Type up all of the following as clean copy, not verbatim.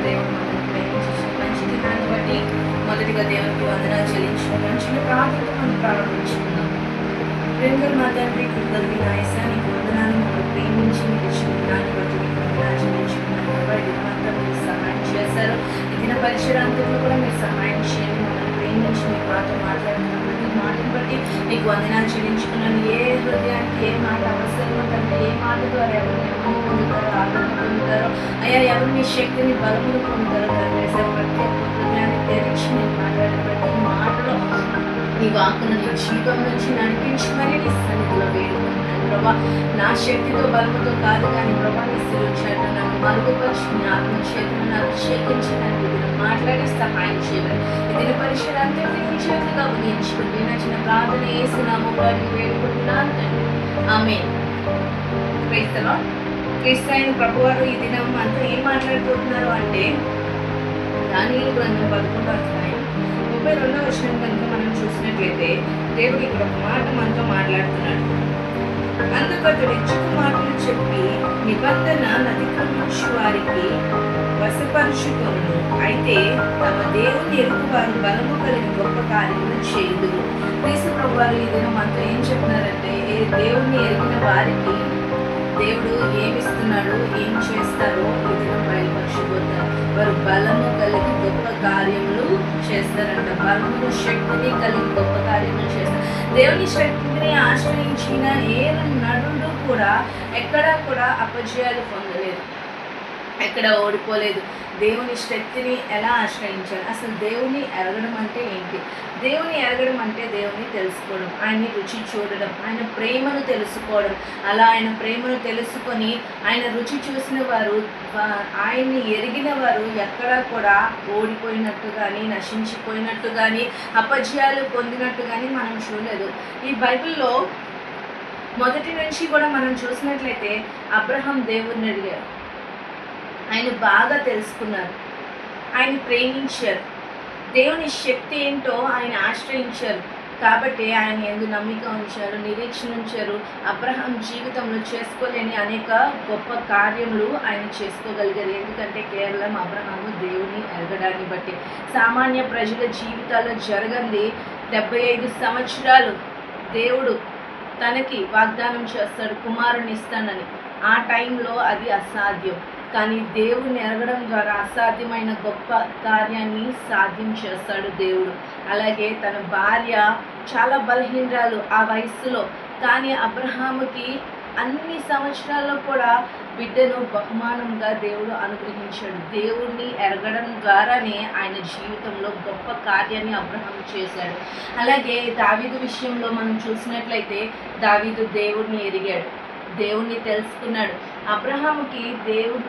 దేవుడు మనల్ని ప్రేమించిన మంచి దినాన్ని బట్టి మొదటిగా దేవునికి వందనాలు చెల్లించిన మంచిగా ప్రార్థనతో మనం ప్రారంభించుకున్నాం. ప్రేమగల మా తండ్రి, కృతజ్ఞతలు నాయసా, నీకు వందనాలు. మనం ప్రేమించి మీరు ఇచ్చిన దినాన్ని బట్టి మీకు వందనాలు చెల్లించుకున్నాం. ఈ దినమంతా మీరు సహాయం చేశారు. ఈ దిన పరిచయాలంతలో కూడా మీరు సహాయం చేయండి. మమ్మల్ని ప్రేమించి మీ మాతో మాట్లాడుతున్న ప్రతి మాటను బట్టి నీకు వందనాలు చెల్లించుకున్నాను. ఏ హృదయానికి ఏ మాట అవసరమో తండ్రి, ఏ మాట ద్వారా ఎవరు నెమ్మది పొందుతారో, ఆదరణ పొందుతారో, అయ్యా ఎవరు మీ శక్తిని బలమును పొందుతారో తండ్రి, ప్రతి ఒక్క హృదయాన్ని తెరిచి నేను మాట్లాడే ప్రతి మాటలో నీ వాక్కును నీ జీవం నుంచి నడిపించమని నీ సన్నిధిలో వేడుకుంటున్నాను ప్రభా. నా శక్తితో బలముతో కాదు కానీ ప్రభా, నీ శిలువ నన్ను మరుగుపరిచి నీ ఆత్మ చేతులను అభిషేకించి నన్ను మాట్లాడి సహాయం చేయాలి. ఇది పరిశీలంటే నీ చేతులుగా ఉపయోగించుకుంటే నా చిన్న ప్రార్థన వేస్తున్నాము వారికి వేడుకుంటున్నాను తండ్రి. ఆమేన్. Praise the lord. క్రీస్తు ప్రభువారు ఈ దినం అంతా ఏం మాట్లాడుకుంటున్నారు అంటే, దానియేలు గ్రంథం 11వ అధ్యాయం 32వ వచనం కనుక మనం చూసినట్లయితే దేవుడు ఇక్కడ ఒక మాట మనతో మాట్లాడుతున్నాడు. అందుకు అతడు ఇచ్చుకు మాటలు చెప్పి నిబంధన అతిక్రమించు వారికి వశపరుచుకొను. అయితే తమ దేవుని ఎరుగు వారు బలము కలిగిన గొప్ప కార్యములు చేయుదురు. క్రీస్తు ప్రభువారు ఈ దినం మనతో ఏం చెప్తున్నారంటే, దేవుణ్ణి ఎరిగిన వారికి దేవుడు ఏమిస్తున్నాడు, ఏం చేస్తారో ఈ దినం బయలుపరచబోతారు. వారు బలము కలిగి గొప్ప కార్యములు చేస్తారంట. బలము శక్తిని కలిగి గొప్ప కార్యములు చేస్తారు. దేవుని శక్తిని ఆశ్రయించిన ఏ నరుడు కూడా ఎక్కడా కూడా అపజయాలు పొందలేదు, ఎక్కడ ఓడిపోలేదు. దేవుని శక్తిని ఎలా ఆశ్రయించాలి? అసలు దేవుని ఎరగడం అంటే ఏంటి? దేవుని ఎరగడం అంటే దేవుని తెలుసుకోవడం, ఆయన్ని రుచి చూడడం, ఆయన ప్రేమను తెలుసుకోవడం. అలా ఆయన ప్రేమను తెలుసుకొని ఆయన రుచి చూసిన వారు, ఆయన్ని ఎరిగిన వారు ఎక్కడా కూడా ఓడిపోయినట్టు కానీ, నశించిపోయినట్టు కానీ, అపజయాలు పొందినట్టు కానీ మనం చూడలేదు. ఈ బైబిల్లో మొదటి నుంచి కూడా మనం చూసినట్లయితే అబ్రహాం దేవుణ్ణి అడిగారు, ఆయన బాగా తెలుసుకున్నారు, ఆయన ప్రేమించారు, దేవుని శక్తి ఏంటో ఆయన ఆశ్రయించారు. కాబట్టి ఆయన యందు నమ్మిక ఉంచారు, నిరీక్షణ ఉంచారు. అబ్రహాం జీవితంలో చేసుకోలేని అనేక గొప్ప కార్యములు ఆయన చేసుకోగలిగారు. ఎందుకంటే కేవలం అబ్రహాము దేవుని ఎరగడాన్ని బట్టి. సామాన్య ప్రజల జీవితాల్లో జరగంది 75 సంవత్సరాలు దేవుడు తనకి వాగ్దానం చేస్తాడు, కుమారుని ఇస్తానని. ఆ టైంలో అది అసాధ్యం. కానీ దేవుని ఎరగడం ద్వారా అసాధ్యమైన గొప్ప కార్యాన్ని సాధ్యం చేస్తాడు దేవుడు. అలాగే తన భార్య చాలా బలహీనరాలు ఆ వయస్సులో, కానీ అబ్రహాముకి అన్ని సంవత్సరాల్లో కూడా బిడ్డను బహుమానంగా దేవుడు అనుగ్రహించాడు. దేవుణ్ణి ఎరగడం ద్వారానే ఆయన జీవితంలో గొప్ప కార్యాన్ని అబ్రహాము చేశాడు. అలాగే దావీదు విషయంలో మనం చూసినట్లయితే దావీదు దేవుణ్ణి ఎరిగాడు, దేవుణ్ణి తెలుసుకున్నాడు. అబ్రహాముకి దేవుడు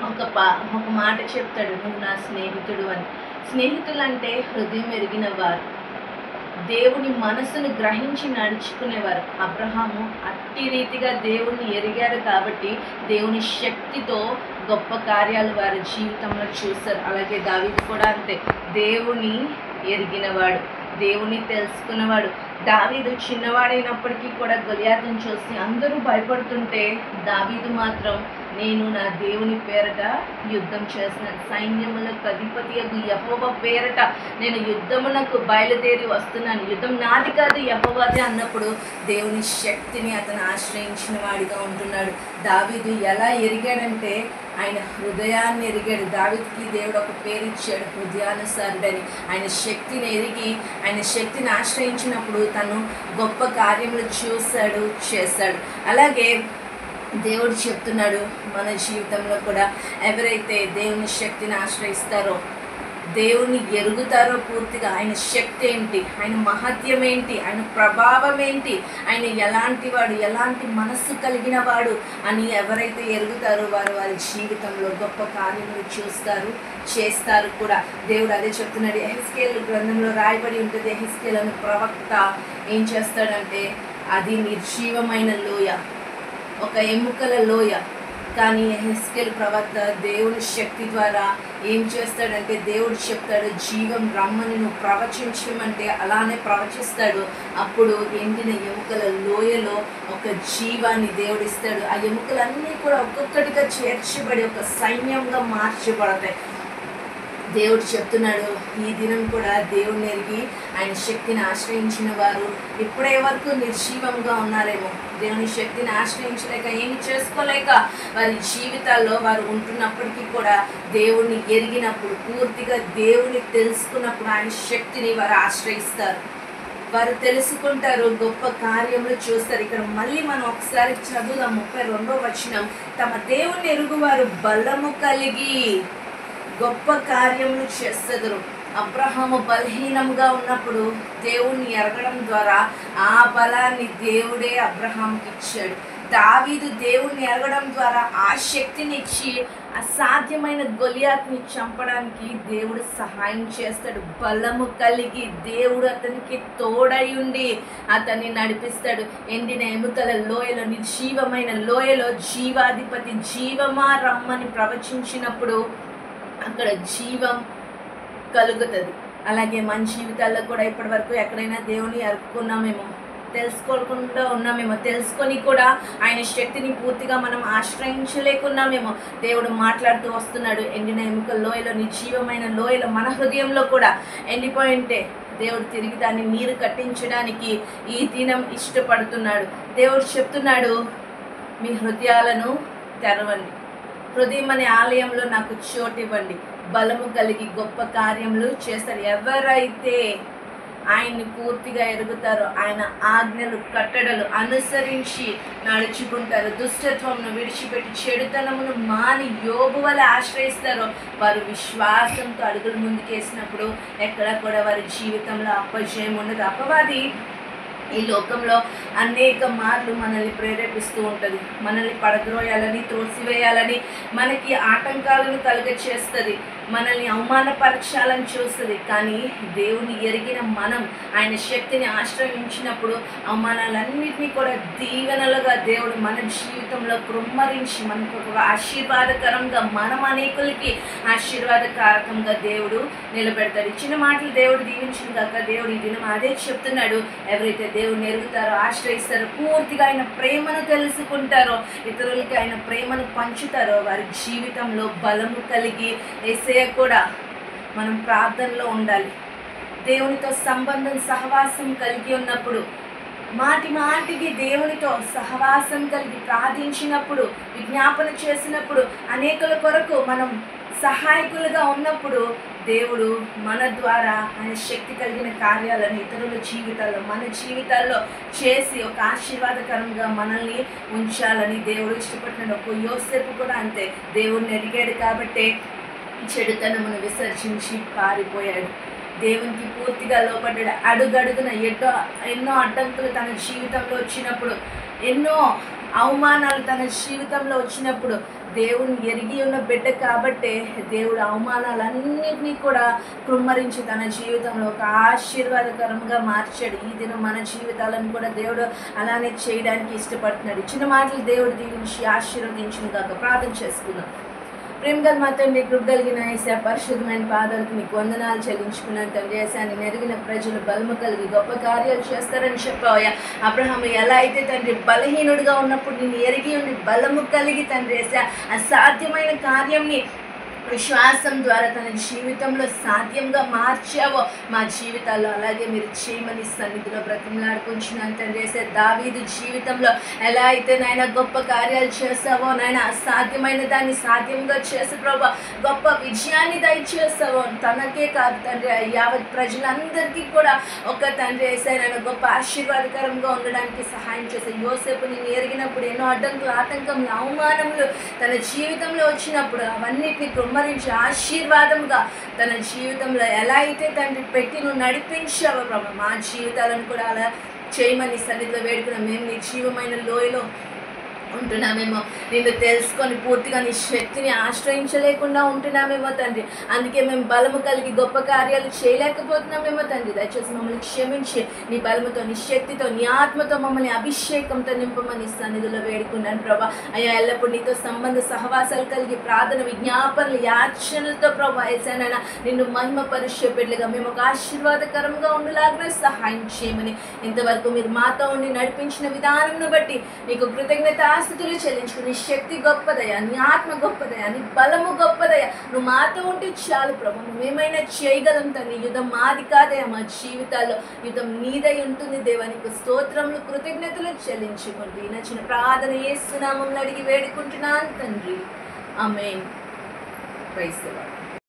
ఒక మాట చెప్తాడు, నువ్వు నా స్నేహితుడు అని. స్నేహితులు అంటే హృదయం ఎరిగిన వారు, దేవుని మనసును గ్రహించి నడుచుకునేవారు. అబ్రహాము అట్టి రీతిగా దేవుణ్ణి ఎరిగారు కాబట్టి దేవుని శక్తితో గొప్ప కార్యాలు వారి జీవితంలో చూశారు. అలాగే దావీదు కూడా అంతే, దేవుని ఎరిగినవాడు, దేవుని తెలుసుకున్నవాడు. దావీదు చిన్నవాడైనప్పటికీ కూడా గొలియాతును చూసి అందరూ భయపడుతుంటే దావీదు మాత్రం, నేను నా దేవుని పేరట యుద్ధం చేస్తున్నాను, సైన్యములకు అధిపతియగు యెహోవా పేరట నేను యుద్ధమునకు బయలుదేరి వస్తున్నాను, యుద్ధం నాది కాదు యెహోవాదే అన్నప్పుడు దేవుని శక్తిని అతను ఆశ్రయించిన వాడిగా ఉంటున్నాడు. దావీదు ఎలా ఎరిగాడంటే ఆయన హృదయాన్ని ఎరిగాడు. దావీదుకి దేవుడు ఒక పేరు ఇచ్చాడు, హృదయానుసారుడని. ఆయన శక్తిని ఎరిగి ఆయన శక్తిని ఆశ్రయించినప్పుడు తను గొప్ప కార్యములు చూశాడు, చేశాడు. అలాగే దేవుడు చెప్తున్నాడు, మన జీవితంలో కూడా ఎవరైతే దేవుని శక్తిని ఆశ్రయిస్తారో, దేవుని ఎరుగుతారో పూర్తిగా, ఆయన శక్తి ఏంటి, ఆయన మహత్యం ఏంటి, ఆయన ప్రభావం ఏంటి, ఆయన ఎలాంటి వాడు, ఎలాంటి మనస్సు కలిగిన వాడు అని ఎవరైతే ఎరుగుతారో వారు వారి జీవితంలో గొప్ప కార్యములు చూస్తారు, చేస్తారు కూడా. దేవుడు అదే చెప్తున్నాడు. యెహెజ్కేలు గ్రంథంలో రాయబడి ఉంటుంది, యెహెజ్కేలు అనే ప్రవక్త ఏం చేస్తాడంటే, అది నిర్జీవమైన లోయ, ఒక ఎముకల లోయ, కానీ యెహెజ్కేలు ప్రవక్త దేవుని శక్తి ద్వారా ఏం చేస్తాడంటే దేవుడు చెప్తాడు, జీవం రమ్మని నువ్వు ప్రవచించమంటే అలానే ప్రవచిస్తాడు. అప్పుడు ఎండిన ఎముకల లోయలో ఒక జీవాన్ని దేవుడు ఇస్తాడు. ఆ ఎముకలన్నీ కూడా ఒక్కొక్కటిగా చేర్చబడి ఒక సైన్యంగా మార్చబడతాయి. దేవుడు చెప్తున్నాడు, ఈ దినం కూడా దేవుని ఎరిగి ఆయన శక్తిని ఆశ్రయించిన వారు ఇప్పుడే వరకు నిర్జీవంగా ఉన్నారేమో, దేవుని శక్తిని ఆశ్రయించలేక ఏమి చేసుకోలేక వారి జీవితాల్లో వారు ఉంటున్నప్పటికీ కూడా దేవుణ్ణి ఎరిగినప్పుడు, పూర్తిగా దేవుని తెలుసుకున్నప్పుడు ఆయన శక్తిని వారు ఆశ్రయిస్తారు, వారు తెలుసుకుంటారు, గొప్ప కార్యములు చూస్తారు. ఇక్కడ మళ్ళీ మనం ఒకసారి చదువుదాం 32వ వచనం. తమ దేవుని ఎరుగు వారు బలము కలిగి గొప్ప కార్యములు చేస్తారు. అబ్రహాము బలహీనంగా ఉన్నప్పుడు దేవుణ్ణి ఎరగడం ద్వారా ఆ బలాన్ని దేవుడే అబ్రహాంకి ఇచ్చాడు. దావీదు దేవుణ్ణి ఎరగడం ద్వారా ఆ శక్తిని ఇచ్చి అసాధ్యమైన గొలియాత్ని చంపడానికి దేవుడు సహాయం చేస్తాడు. బలము కలిగి దేవుడు అతనికి తోడై ఉండి అతన్ని నడిపిస్తాడు. ఎండిన ఎముకల లోయలో, నిర్జీవమైన లోయలో జీవాధిపతి జీవమా రమ్మని ప్రవచించినప్పుడు అక్కడ జీవం కలుగుతుంది. అలాగే మన జీవితాల్లో కూడా ఇప్పటి వరకు ఎక్కడైనా దేవుని ఎరుకున్నామేమో, తెలుసుకోకుండా ఉన్నామేమో, తెలుసుకొని కూడా ఆయన శక్తిని పూర్తిగా మనం ఆశ్రయించలేకున్నామేమో. దేవుడు మాట్లాడుతూ వస్తున్నాడు. ఎండిన ఎముకల లోయలో, నిర్జీవమైన లోయలో మన హృదయంలో కూడా ఎండిపోయింటే దేవుడు తిరిగి దాన్ని నీరు కట్టించడానికి ఈ దినం ఇష్టపడుతున్నాడు. దేవుడు చెప్తున్నాడు, మీ హృదయాలను తెరవండి, హృదయం అనే ఆలయంలో నాకు చోటు ఇవ్వండి, బలము కలిగి గొప్ప కార్యములు చేస్తారు. ఎవరైతే ఆయన్ని పూర్తిగా ఎరుగుతారో, ఆయన ఆజ్ఞలు కట్టడలు అనుసరించి నడుచుకుంటారు, దుష్టత్వమును విడిచిపెట్టి చెడుతనమును మాని యోబు వలె ఆశ్రయిస్తారో, వారు విశ్వాసంతో అడుగులు ముందుకేసినప్పుడు ఎక్కడ కూడా వారి జీవితంలో అపజయం ఉండదు. అపవాది ఈ లోకంలో అనేక మార్లు మనల్ని ప్రేరేపిస్తూ ఉంటుంది, మనల్ని పడద్రోయాలని, త్రోసివేయాలని, మనకి ఆటంకాలను కలుగచేస్తుంది, మనల్ని అవమానపరచాలని చూస్తుంది. కానీ దేవుని ఎరిగిన మనం ఆయన శక్తిని ఆశ్రయించినప్పుడు అవమానాలన్నింటినీ కూడా దీవెనలుగా దేవుడు మన జీవితంలో కృమ్మరించి మనకు ఒక ఆశీర్వాదకరంగా, మనం అనేకులకి ఆశీర్వాదకారకంగా దేవుడు నిలబెడతాడు. ఇచ్చిన మాటలు దేవుడు దీవించిన దాకా దేవుడు ఈ దినం అదే చెప్తున్నాడు. ఎవరైతే దేవుడిని ఎరుగుతారో, ఆశ్రయిస్తారో, పూర్తిగా ఆయన ప్రేమను తెలుసుకుంటారో, ఇతరులకి ఆయన ప్రేమను పంచుతారో, వారి జీవితంలో బలము కలిగి కూడా మనం ప్రార్థనలో ఉండాలి. దేవునితో సంబంధం, సహవాసం కలిగి ఉన్నప్పుడు, మాటి మాటికి దేవునితో సహవాసం కలిగి ప్రార్థించినప్పుడు, విజ్ఞాపన చేసినప్పుడు, అనేకుల కొరకు మనం సహాయకులుగా ఉన్నప్పుడు దేవుడు మన ద్వారా ఆయన శక్తి కలిగిన కార్యాలను ఇతరుల జీవితాల్లో, మన జీవితాల్లో చేసి ఒక ఆశీర్వాదకరంగా మనల్ని ఉంచాలని దేవుడు ఇష్టపడినాడు. ఒక యోసేపు కూడా అంతే, దేవుడిని ఎరిగాడు కాబట్టి చెడుతనమును విసర్జించి పారిపోయాడు, దేవునికి పూర్తిగా లోపడ్డాడు. అడుగడుగున ఎన్నో అడ్డంకులు తన జీవితంలో వచ్చినప్పుడు, ఎన్నో అవమానాలు తన జీవితంలో వచ్చినప్పుడు, దేవుని ఎరిగి ఉన్న బిడ్డ కాబట్టే దేవుడు అవమానాలన్నింటినీ కూడా కృమ్మరించి తన జీవితంలో ఒక ఆశీర్వాదకరంగా మార్చాడు. ఈ దినం మన జీవితాలను కూడా దేవుడు అలానే చేయడానికి ఇష్టపడుతున్నాడు. చిన్న మాటలు దేవుడు దీవించి ఆశీర్వదించిన కాక ప్రార్థన చేసుకుందాం. ప్రేమగల మా తండ్రి, కృప కలిగిన యేసయ్యా, పరిశుద్ధమైన పాదాలకు మీకు వందనాలు చెల్లించుకున్నాను తండ్రి. యేసయ్యా, నేను ఎరిగిన ప్రజలు బలము కలిగి గొప్ప కార్యాలు చేస్తారని చెప్పావయ్యా. అబ్రహాము ఎలా అయితే తండ్రి బలహీనుడిగా ఉన్నప్పుడు నేను ఎరిగి ఉండి బలము కలిగి తండ్రి యేసయ్యా అసాధ్యమైన కార్యంని విశ్వాసం ద్వారా తన జీవితంలో సాధ్యంగా మార్చావో, మా జీవితాల్లో అలాగే మీరు చేయమని సన్నిధిలో బ్రతిమలాడుకుంటున్నాను తండ్రి యేసయ్యా. దావీదు జీవితంలో ఎలా అయితే నాయన గొప్ప కార్యాలు చేసావో నాయన, అసాధ్యమైన దాన్ని సాధ్యంగా చేసి ప్రభా గొప్ప విజయాన్ని దయచేసావో, తనకే కాదు తండ్రి యావత్ ప్రజలందరికీ కూడా ఒక తండ్రి యేసయ్యా నాయన గొప్ప ఆశీర్వాదకరంగా ఉండడానికి సహాయం చేశారు. యోసేపు నేను ఎరిగినప్పుడు ఎన్నో అడ్డంకులు, ఆటంకములు, అవమానములు తన జీవితంలో వచ్చినప్పుడు అవన్నిటిని కుమ్మరించి ఆశీర్వాదంగా తన జీవితంలో ఎలా అయితే తండ్రి పెట్టి నువ్వు నడిపించావో ప్రభా, మా జీవితాలను కూడా అలా చేయమని సన్నిధిలో వేడుకున్నాం. మేము నీ జీవమైన లోయలో ఉంటున్నామేమో, నిన్ను తెలుసుకొని పూర్తిగా నీ శక్తిని ఆశ్రయించలేకుండా ఉంటున్నామేమో తండ్రి. అందుకే మేము బలము కలిగి గొప్ప కార్యాలు చేయలేకపోతున్నామేమో తండ్రి. దయచేసి మమ్మల్ని క్షమించి నీ బలముతో, నీ శక్తితో, నీ ఆత్మతో మమ్మల్ని అభిషేకంతో నింపమని సన్నిధిలో వేడుకున్నాను ప్రభా. అయ్యా, ఎల్లప్పుడు నీతో సంబంధ సహవాసాలు కలిగి ప్రార్థన, విజ్ఞాపనలు, యాచనలతో ప్రభా ఏసైనా నిన్ను మహిమ పరిచయ బిడ్డలుగా మేము ఒక ఆశీర్వాదకరంగా ఉండేలాగా సహాయం చేయమని, ఇంతవరకు మీరు మాతో ఉండి నడిపించిన విధానంను బట్టి నీకు కృతజ్ఞత స్థుతులు చెల్లించుకుని, శక్తి గొప్పదయా, నీ ఆత్మ గొప్పదయా, నీ బలము గొప్పదయా. నువ్వు మాతో ఉంటే చాలు ప్రభు, నువ్వేమైనా చేయగలం తండ్రి. యుద్ధం మాది కాదయా, మా జీవితాల్లో యుద్ధం నీదై ఉంటుంది దేవా. నీకు స్తోత్రములు, కృతజ్ఞతలు చెల్లించుకుంటూ నచ్చిన ప్రార్థన యేసు నామములో అడిగి వేడుకుంటున్నాను తండ్రి. ఆమేన్. Praise the lord.